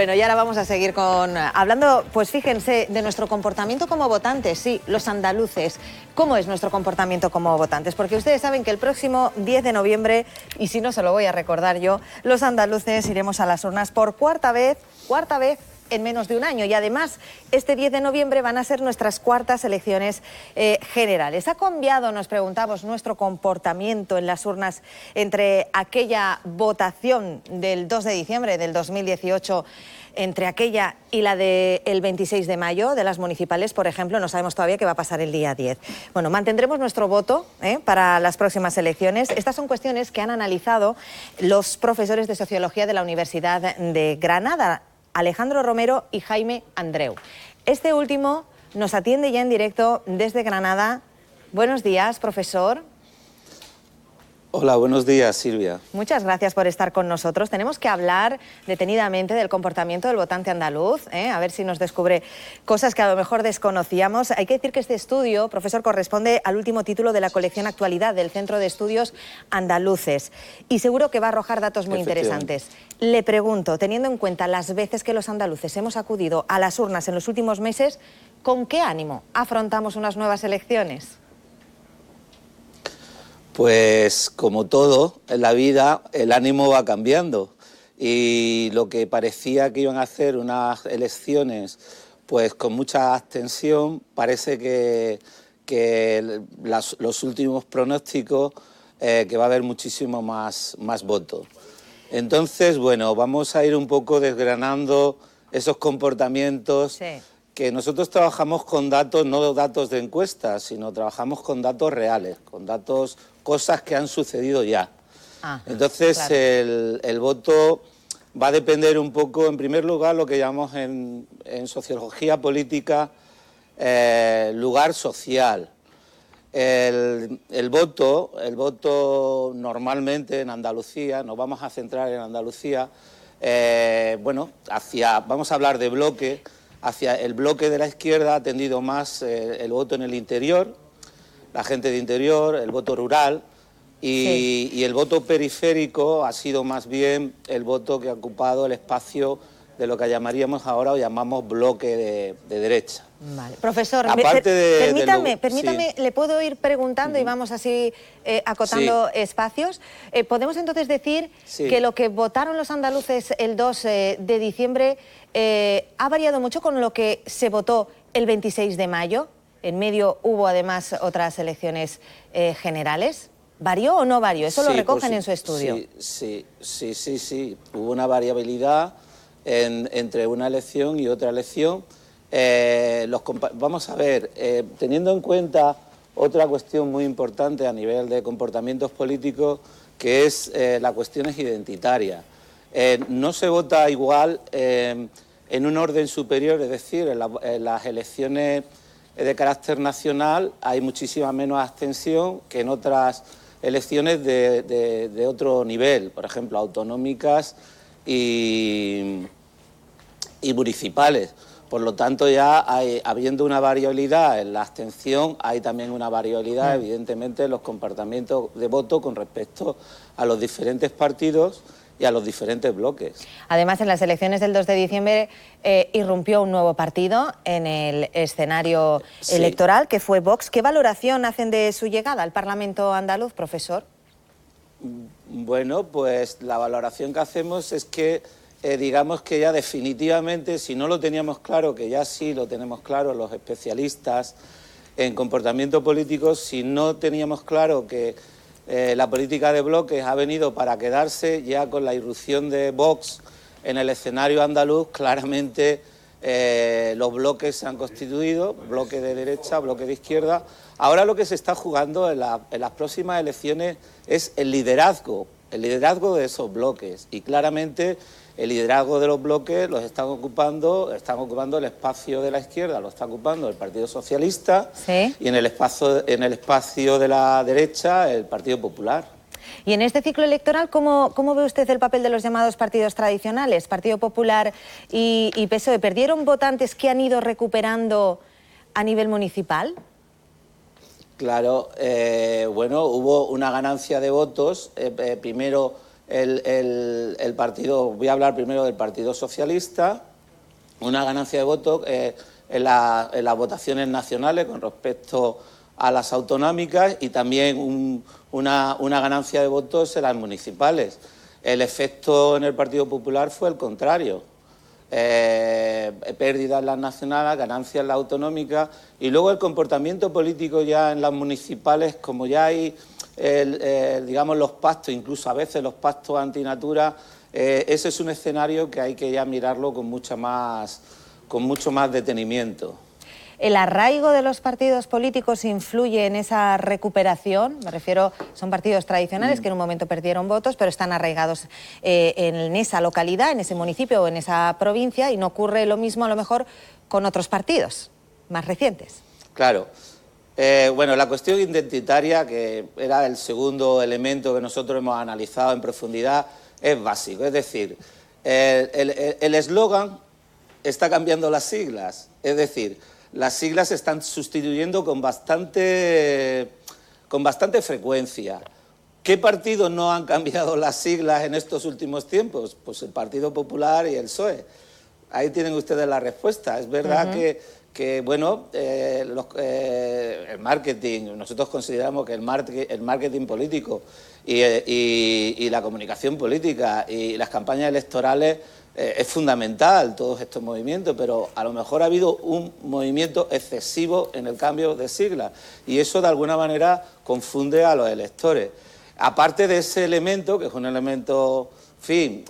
Bueno, y ahora vamos a seguir hablando, pues fíjense, de nuestro comportamiento como votantes, sí, los andaluces. ¿Cómo es nuestro comportamiento como votantes? Porque ustedes saben que el próximo 10 de noviembre, y si no se lo voy a recordar yo, los andaluces iremos a las urnas por cuarta vez en menos de un año. Y además, este 10 de noviembre van a ser nuestras cuartas elecciones generales. ¿Ha cambiado, nos preguntamos, nuestro comportamiento en las urnas entre aquella votación del 2 de diciembre del 2018, entre aquella y la del 26 de mayo, de las municipales, por ejemplo? No sabemos todavía qué va a pasar el día 10. Bueno, mantendremos nuestro voto para las próximas elecciones. Estas son cuestiones que han analizado los profesores de Sociología de la Universidad de Granada, Alejandro Romero y Jaime Andreu. Este último nos atiende ya en directo desde Granada. Buenos días, profesor. Hola, buenos días, Silvia. Muchas gracias por estar con nosotros. Tenemos que hablar detenidamente del comportamiento del votante andaluz, a ver si nos descubre cosas que a lo mejor desconocíamos. Hay que decir que este estudio, profesor, corresponde al último título de la colección Actualidad del Centro de Estudios Andaluces, y seguro que va a arrojar datos muy interesantes. Le pregunto, teniendo en cuenta las veces que los andaluces hemos acudido a las urnas en los últimos meses, ¿con qué ánimo afrontamos unas nuevas elecciones? Pues como todo en la vida, el ánimo va cambiando y lo que parecía que iban a hacer unas elecciones pues con mucha abstención, parece que los últimos pronósticos que va a haber muchísimo más votos. Entonces, bueno, vamos a ir un poco desgranando esos comportamientos. Sí. Que nosotros trabajamos con datos, no datos de encuestas, sino trabajamos con datos reales, con datos, cosas que han sucedido ya. Entonces, claro, el voto va a depender un poco, en primer lugar, lo que llamamos en sociología política, lugar social. El voto normalmente en Andalucía, nos vamos a centrar en Andalucía, bueno, vamos a hablar de bloque. Hacia el bloque de la izquierda ha tendido más el voto en el interior, la gente de interior, el voto rural, y el voto periférico ha sido más bien el voto que ha ocupado el espacio de lo que llamaríamos ahora o llamamos bloque de derecha. Vale. Profesor, permítame, sí, le puedo ir preguntando y vamos así acotando espacios. ¿Podemos entonces decir que lo que votaron los andaluces el 2 de diciembre ha variado mucho con lo que se votó el 26 de mayo? En medio hubo además otras elecciones generales. ¿Varió o no varió? Eso lo recogen en su estudio. Sí. Hubo una variabilidad entre una elección y otra elección. Vamos a ver, teniendo en cuenta otra cuestión muy importante a nivel de comportamientos políticos, que es la cuestión identitaria. No se vota igual en un orden superior, es decir, en las elecciones de carácter nacional hay muchísima menos abstención que en otras elecciones de otro nivel, por ejemplo, autonómicas y municipales. Por lo tanto, ya habiendo una variabilidad en la abstención, hay también una variabilidad, evidentemente, en los comportamientos de voto con respecto a los diferentes partidos y a los diferentes bloques. Además, en las elecciones del 2 de diciembre irrumpió un nuevo partido en el escenario electoral, que fue Vox. ¿Qué valoración hacen de su llegada al Parlamento andaluz, profesor? Bueno, pues la valoración que hacemos es que digamos que ya definitivamente, si no lo teníamos claro, que ya sí lo tenemos claro los especialistas en comportamiento político, si no teníamos claro que la política de bloques ha venido para quedarse, ya con la irrupción de Vox en el escenario andaluz, claramente los bloques se han constituido, bloque de derecha, bloque de izquierda. Ahora lo que se está jugando en las próximas elecciones es el liderazgo de esos bloques, y claramente el liderazgo de los bloques los están ocupando el espacio de la izquierda, lo está ocupando el Partido Socialista, y en el espacio de la derecha el Partido Popular. Y en este ciclo electoral, ¿cómo ve usted el papel de los llamados partidos tradicionales, Partido Popular y PSOE? ¿Perdieron votantes que han ido recuperando a nivel municipal? Claro, bueno, hubo una ganancia de votos, primero el partido, voy a hablar primero del Partido Socialista, una ganancia de votos en las votaciones nacionales con respecto a las autonómicas y también una ganancia de votos en las municipales. El efecto en el Partido Popular fue el contrario. Pérdidas en las nacionales, ganancias en las autonómicas y luego el comportamiento político ya en las municipales, como ya hay, digamos, los pactos, incluso a veces los pactos antinatura, ese es un escenario que hay que ya mirarlo con mucho más detenimiento. ¿El arraigo de los partidos políticos influye en esa recuperación? Me refiero, son partidos tradicionales que en un momento perdieron votos, pero están arraigados en esa localidad, en ese municipio o en esa provincia, y no ocurre lo mismo a lo mejor con otros partidos más recientes. Claro. Bueno, la cuestión identitaria, que era el segundo elemento que nosotros hemos analizado en profundidad, es básico. Es decir, el eslogan está cambiando las siglas, es decir, las siglas se están sustituyendo con bastante frecuencia. ¿Qué partidos no han cambiado las siglas en estos últimos tiempos? Pues el Partido Popular y el PSOE. Ahí tienen ustedes la respuesta. Es verdad que bueno, el marketing, nosotros consideramos que el marketing político y la comunicación política y las campañas electorales es fundamental todos estos movimientos, pero a lo mejor ha habido un movimiento excesivo en el cambio de siglas y eso de alguna manera confunde a los electores. Aparte de ese elemento, que es un elemento, en fin,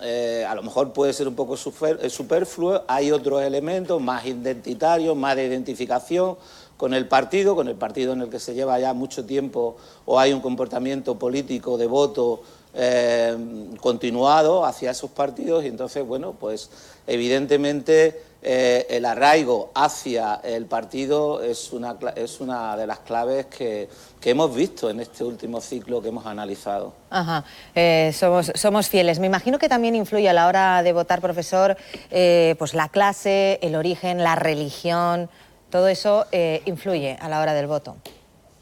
a lo mejor puede ser un poco superfluo, hay otros elementos más identitarios, más de identificación con el partido en el que se lleva ya mucho tiempo o hay un comportamiento político de voto continuado hacia esos partidos y entonces, bueno, pues evidentemente el arraigo hacia el partido es una de las claves que hemos visto en este último ciclo que hemos analizado. Ajá, somos fieles. Me imagino que también influye a la hora de votar, profesor, pues la clase, el origen, la religión, todo eso influye a la hora del voto.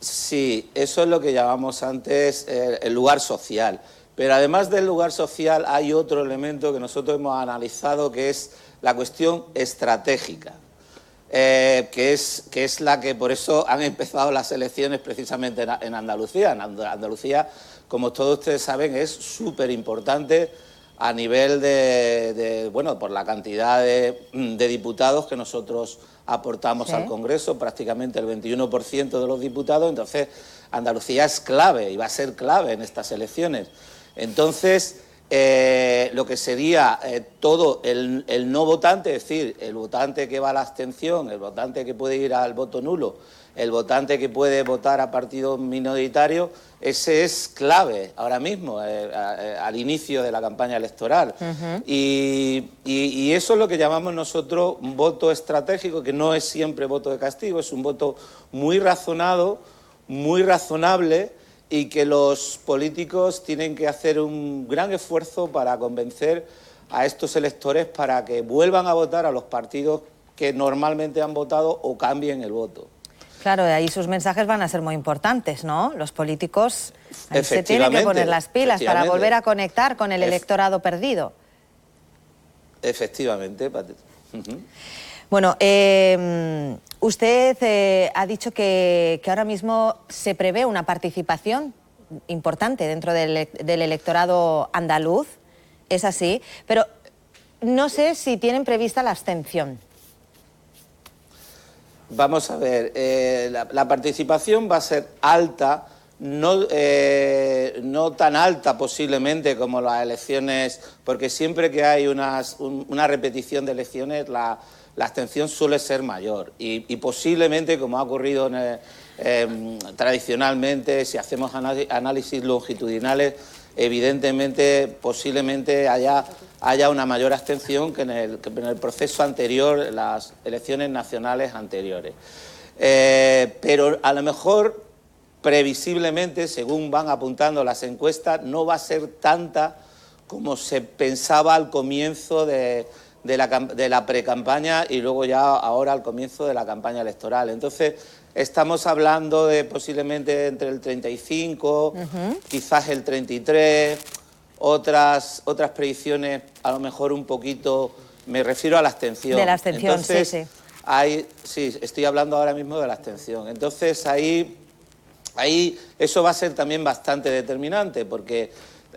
Sí, eso es lo que llamamos antes el lugar social. Pero además del lugar social hay otro elemento que nosotros hemos analizado que es la cuestión estratégica, que es la que por eso han empezado las elecciones precisamente en Andalucía. En Andalucía, como todos ustedes saben, es súper importante a nivel bueno, por la cantidad de diputados que nosotros aportamos al Congreso, prácticamente el 21% de los diputados, entonces Andalucía es clave y va a ser clave en estas elecciones. Entonces, lo que sería todo el no votante, es decir, el votante que va a la abstención, el votante que puede ir al voto nulo, el votante que puede votar a partidos minoritarios, ese es clave ahora mismo, al inicio de la campaña electoral. Y eso es lo que llamamos nosotros un voto estratégico, que no es siempre voto de castigo, es un voto muy razonado, muy razonable, y que los políticos tienen que hacer un gran esfuerzo para convencer a estos electores para que vuelvan a votar a los partidos que normalmente han votado o cambien el voto. Claro, de ahí sus mensajes van a ser muy importantes, ¿no? Los políticos ahí se tienen que poner las pilas para volver a conectar con el electorado perdido. Efectivamente. Bueno, usted ha dicho que ahora mismo se prevé una participación importante dentro del electorado andaluz, es así, pero no sé si tienen prevista la abstención. Vamos a ver, la participación va a ser alta, no tan alta posiblemente como las elecciones, porque siempre que hay una repetición de elecciones la abstención suele ser mayor y posiblemente, como ha ocurrido tradicionalmente, si hacemos análisis longitudinales, evidentemente, posiblemente haya una mayor abstención que en el proceso anterior, en las elecciones nacionales anteriores. Pero a lo mejor, previsiblemente, según van apuntando las encuestas, no va a ser tanta como se pensaba al comienzo de la precampaña y luego ya ahora al comienzo de la campaña electoral. Entonces, estamos hablando de posiblemente entre el 35, quizás el 33, otras predicciones a lo mejor un poquito, me refiero a la abstención. De la abstención, entonces, sí. Sí, estoy hablando ahora mismo de la abstención. Entonces ahí eso va a ser también bastante determinante, porque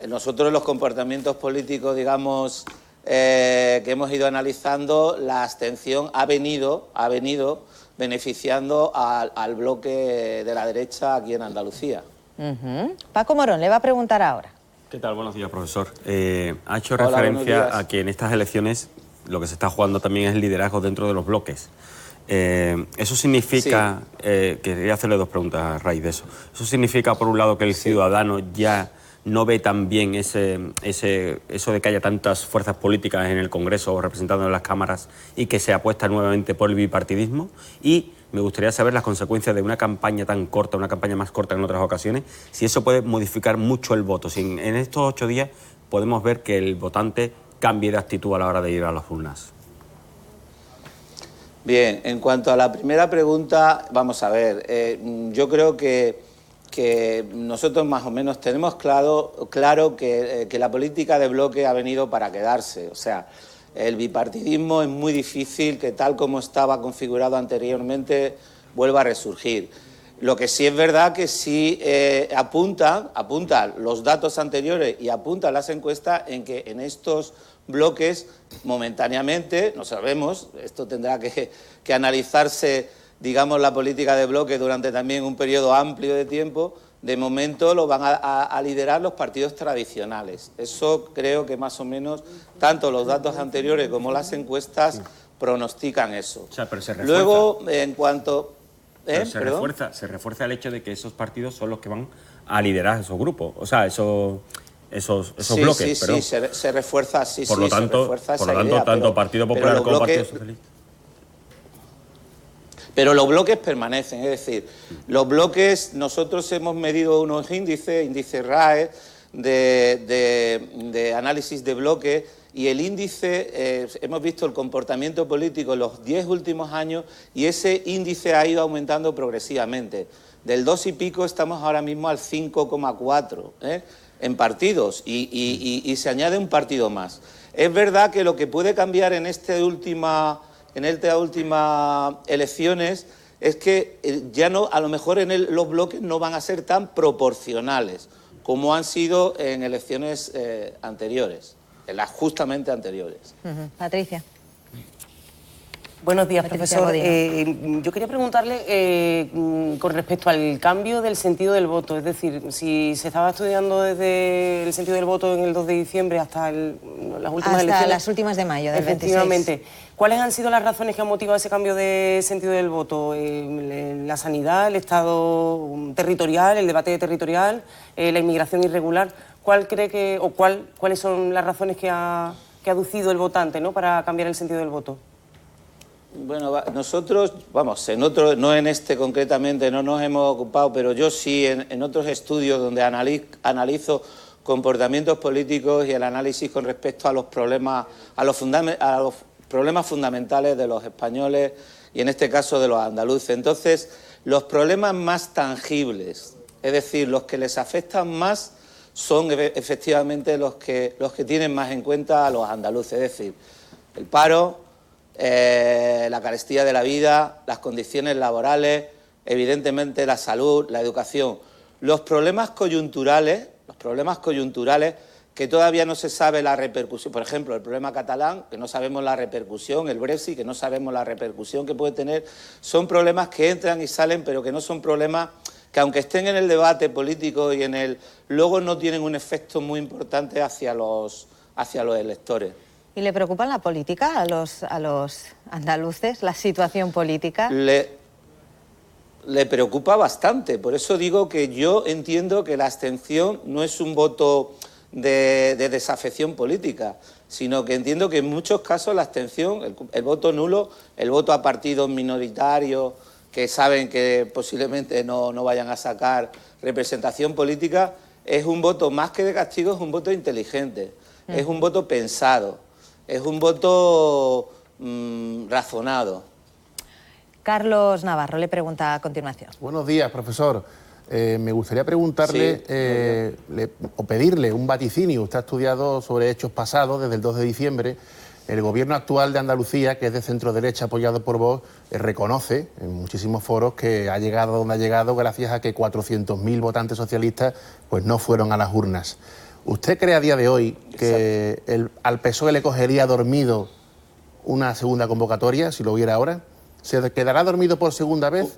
nosotros los comportamientos políticos, digamos, que hemos ido analizando, la abstención ha venido beneficiando al bloque de la derecha aquí en Andalucía. Paco Morón le va a preguntar ahora. ¿Qué tal? Buenos días, profesor. Ha hecho referencia a que en estas elecciones lo que se está jugando también es el liderazgo dentro de los bloques. Eso significa, quería hacerle dos preguntas a raíz de eso. Eso significa, por un lado, que el ciudadano ya no ve tan bien eso de que haya tantas fuerzas políticas en el Congreso o representando en las cámaras y que se apuesta nuevamente por el bipartidismo. Y me gustaría saber las consecuencias de una campaña tan corta, una campaña más corta que en otras ocasiones, si eso puede modificar mucho el voto. Si en estos 8 días podemos ver que el votante cambie de actitud a la hora de ir a las urnas. Bien, en cuanto a la primera pregunta, vamos a ver, yo creo que nosotros más o menos tenemos claro que la política de bloque ha venido para quedarse. O sea, el bipartidismo es muy difícil que tal como estaba configurado anteriormente vuelva a resurgir. Lo que sí es verdad que sí apuntan los datos anteriores y apuntan las encuestas en que en estos bloques momentáneamente, no sabemos, esto tendrá que analizarse, digamos, la política de bloque durante también un periodo amplio de tiempo. De momento lo van a liderar los partidos tradicionales. Eso creo que más o menos tanto los datos anteriores como las encuestas pronostican eso. O sea, pero se refuerza. Luego, en cuanto... se refuerza el hecho de que esos partidos son los que van a liderar esos grupos, o sea, esos bloques. Sí, se refuerza, por lo tanto, tanto Partido Popular como Partido Socialista. Pero los bloques permanecen, es decir, los bloques, nosotros hemos medido unos índice RAE de análisis de bloques, y el índice, hemos visto el comportamiento político en los 10 últimos años y ese índice ha ido aumentando progresivamente. Del 2 y pico estamos ahora mismo al 5,4 en partidos y se añade un partido más. Es verdad que lo que puede cambiar en esta última elecciones es que ya no, a lo mejor los bloques no van a ser tan proporcionales como han sido en elecciones anteriores, en las justamente anteriores. Patricia. Buenos días, profesor. Yo quería preguntarle con respecto al cambio del sentido del voto. Es decir, si se estaba estudiando desde el sentido del voto en el 2 de diciembre hasta las últimas elecciones... Hasta las últimas de mayo, del 26. Efectivamente. ¿Cuáles han sido las razones que han motivado ese cambio de sentido del voto? ¿La sanidad, el estado territorial, el debate territorial, la inmigración irregular? ¿Cuáles son las razones que ha aducido el votante, ¿no?, para cambiar el sentido del voto? Bueno, nosotros, no en este concretamente, no nos hemos ocupado, pero yo sí en otros estudios donde analizo comportamientos políticos y el análisis con respecto a los problemas, a los problemas fundamentales de los españoles y en este caso de los andaluces. Entonces, los problemas más tangibles, es decir, los que les afectan más, son efectivamente los que tienen más en cuenta a los andaluces, es decir, el paro, la carestía de la vida, las condiciones laborales, evidentemente la salud, la educación. Los problemas coyunturales que todavía no se sabe la repercusión, por ejemplo, el problema catalán, que no sabemos la repercusión, el Brexit, que no sabemos la repercusión que puede tener, son problemas que entran y salen, pero que no son problemas que, aunque estén en el debate político y luego no tienen un efecto muy importante hacia los electores. ¿Y le preocupa la política a los andaluces, la situación política? Le preocupa bastante, por eso digo que yo entiendo que la abstención no es un voto de desafección política, sino que entiendo que en muchos casos la abstención, el voto nulo, el voto a partidos minoritarios que saben que posiblemente no vayan a sacar representación política, es un voto más que de castigo, es un voto inteligente, es un voto pensado, es un voto razonado. Carlos Navarro le pregunta a continuación. Buenos días, profesor. me gustaría preguntarle o pedirle un vaticinio. Usted ha estudiado sobre hechos pasados desde el 2 de diciembre. El gobierno actual de Andalucía, que es de centro derecha apoyado por Vox, reconoce en muchísimos foros que ha llegado donde ha llegado gracias a que 400.000 votantes socialistas pues no fueron a las urnas. ¿Usted cree a día de hoy que al PSOE le cogería dormido una segunda convocatoria, si lo hubiera ahora? ¿Se quedará dormido por segunda vez?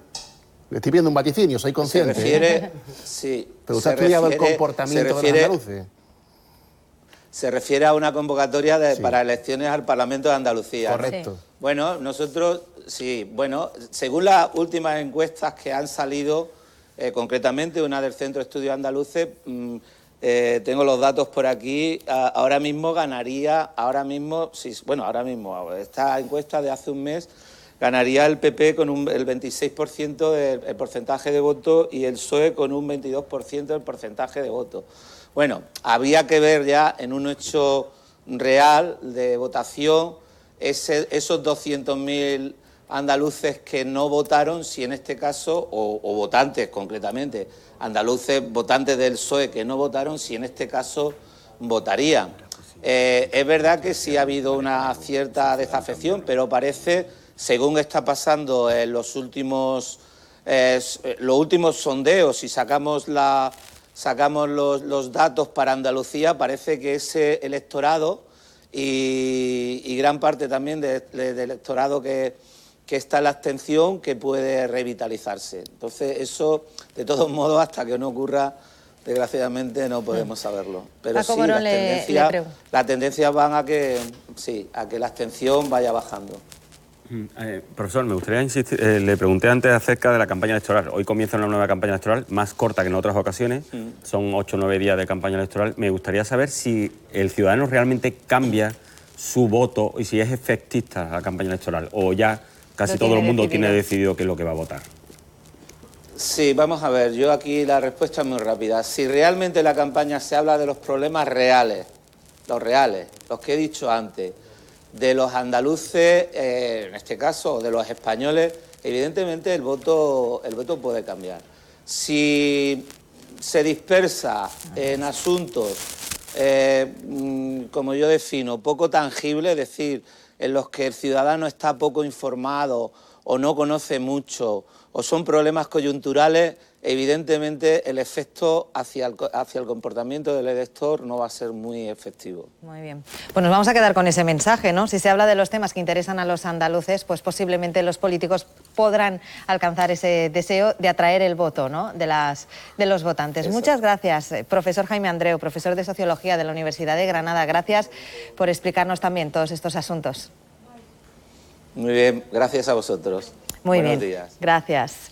Le estoy pidiendo un vaticinio, soy consciente. Se refiere, sí. Pero usted ha estudiado el comportamiento de los andaluces. Se refiere a una convocatoria para elecciones al Parlamento de Andalucía. Correcto. ¿No? Bueno, nosotros, según las últimas encuestas que han salido, concretamente una del Centro de Estudios Andaluces, tengo los datos por aquí, ahora mismo ganaría, esta encuesta de hace un mes, ganaría el PP con el 26% del porcentaje de voto y el PSOE con un 22% del porcentaje de voto. Bueno, había que ver ya en un hecho real de votación esos 200.000 andaluces que no votaron, si en este caso, o votantes concretamente, andaluces votantes del PSOE que no votaron, si en este caso votarían. Es verdad que sí ha habido una cierta desafección, pero parece, según está pasando en los últimos sondeos, si sacamos los datos para Andalucía, parece que ese electorado y gran parte también del electorado que está en la abstención, que puede revitalizarse. Entonces, eso, de todos modos, hasta que no ocurra, desgraciadamente no podemos saberlo. Pero Paco sí, Morón las tendencias van a que la abstención vaya bajando. Profesor, me gustaría insistir, le pregunté antes acerca de la campaña electoral. Hoy comienza una nueva campaña electoral, más corta que en otras ocasiones, son 8 o 9 días de campaña electoral. Me gustaría saber si el ciudadano realmente cambia su voto y si es efectista la campaña electoral, o ya casi todo el mundo tiene decidido qué es lo que va a votar. Sí, vamos a ver, yo aquí la respuesta es muy rápida. Si realmente en la campaña se habla de los problemas reales, los que he dicho antes, de los andaluces, en este caso, de los españoles, evidentemente el voto puede cambiar. Si se dispersa en asuntos, como yo defino, poco tangibles, es decir, en los que el ciudadano está poco informado o no conoce mucho, o son problemas coyunturales, evidentemente el efecto hacia el comportamiento del elector no va a ser muy efectivo. Muy bien. Pues nos vamos a quedar con ese mensaje, ¿no? Si se habla de los temas que interesan a los andaluces, pues posiblemente los políticos podrán alcanzar ese deseo de atraer el voto, ¿no?, de los votantes. Eso. Muchas gracias, profesor Jaime Andreu, profesor de Sociología de la Universidad de Granada. Gracias por explicarnos también todos estos asuntos. Muy bien, gracias a vosotros. Muy Buenos bien. días. Gracias.